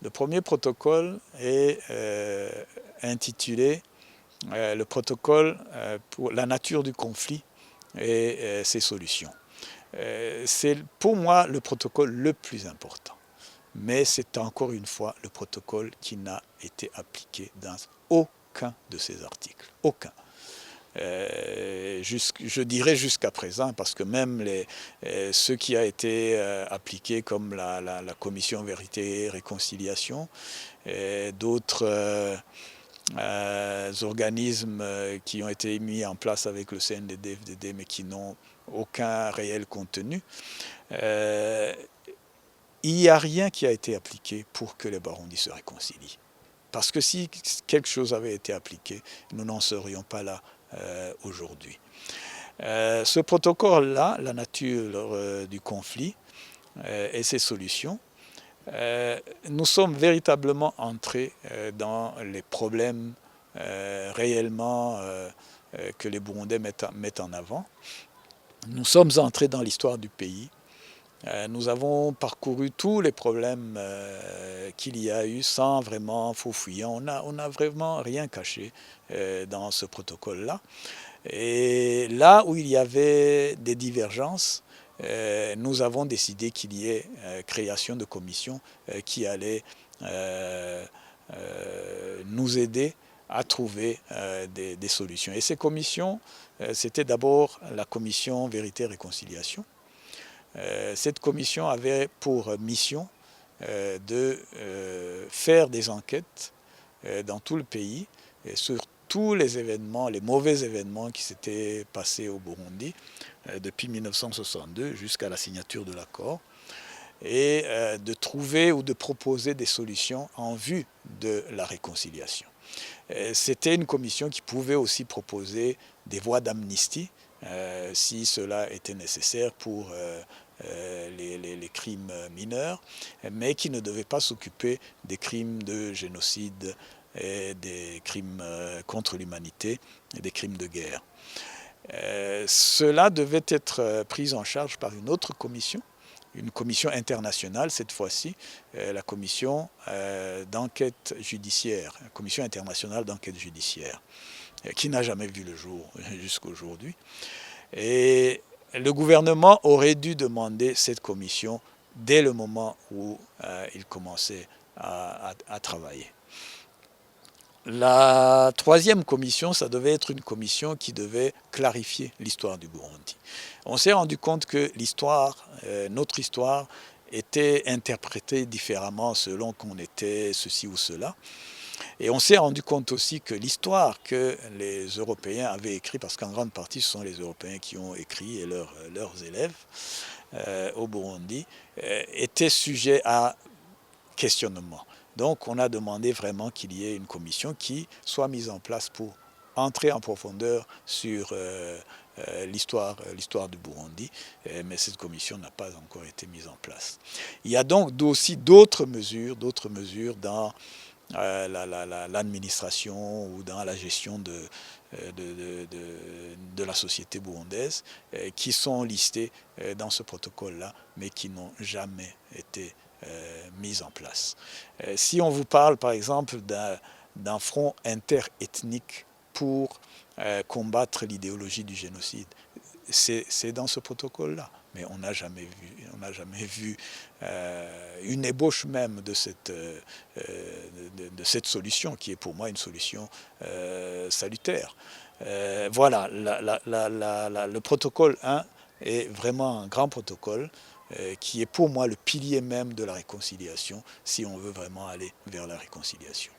Le premier protocole est intitulé le protocole pour la nature du conflit et ses solutions. C'est pour moi le protocole le plus important. Mais c'est encore une fois le protocole qui n'a été appliqué dans aucun de ces articles. Aucun. Je dirais jusqu'à présent, parce que même ce qui a été appliqué comme la commission Vérité et Réconciliation, d'autres organismes qui ont été mis en place avec le CNDD-FDD mais qui n'ont aucun réel contenu, il n'y a rien qui a été appliqué pour que les Burundis se réconcilient. Parce que si quelque chose avait été appliqué, nous n'en serions pas là aujourd'hui. Ce protocole-là, la nature du conflit et ses solutions, nous sommes véritablement entrés dans les problèmes réellement que les Burundais mettent en avant. Nous sommes entrés dans l'histoire du pays. Nous avons parcouru tous les problèmes qu'il y a eu sans vraiment faufouiller. On n'a vraiment rien caché dans ce protocole-là. Et là où il y avait des divergences, nous avons décidé qu'il y ait création de commissions qui allaient nous aider à trouver des solutions. Et ces commissions, c'était d'abord la commission Vérité et Réconciliation. Cette commission avait pour mission de faire des enquêtes dans tout le pays et sur tous les événements, les mauvais événements qui s'étaient passés au Burundi depuis 1962 jusqu'à la signature de l'accord, et de trouver ou de proposer des solutions en vue de la réconciliation. C'était une commission qui pouvait aussi proposer des voies d'amnistie si cela était nécessaire pour les crimes mineurs, mais qui ne devait pas s'occuper des crimes de génocide et des crimes contre l'humanité et des crimes de guerre. Cela devait être pris en charge par une autre commission, une commission internationale cette fois-ci, la commission d'enquête judiciaire, la commission internationale d'enquête judiciaire, qui n'a jamais vu le jour jusqu'à aujourd'hui. Et le gouvernement aurait dû demander cette commission dès le moment où il commençait à travailler. La troisième commission, ça devait être une commission qui devait clarifier l'histoire du Burundi. On s'est rendu compte que l'histoire, notre histoire, était interprétée différemment selon qu'on était ceci ou cela. Et on s'est rendu compte aussi que l'histoire que les Européens avaient écrite, parce qu'en grande partie ce sont les Européens qui ont écrit et leurs élèves au Burundi, était sujet à questionnement. Donc on a demandé vraiment qu'il y ait une commission qui soit mise en place pour entrer en profondeur sur l'histoire du Burundi, mais cette commission n'a pas encore été mise en place. Il y a donc aussi d'autres mesures dans l'administration ou dans la gestion de la société burundaise qui sont listées dans ce protocole-là, mais qui n'ont jamais été mises en place. Si on vous parle par exemple d'un front interethnique pour combattre l'idéologie du génocide, c'est dans ce protocole-là. Mais on n'a jamais vu une ébauche même de cette solution, qui est pour moi une solution salutaire. Voilà, le protocole 1 est vraiment un grand protocole qui est pour moi le pilier même de la réconciliation, si on veut vraiment aller vers la réconciliation.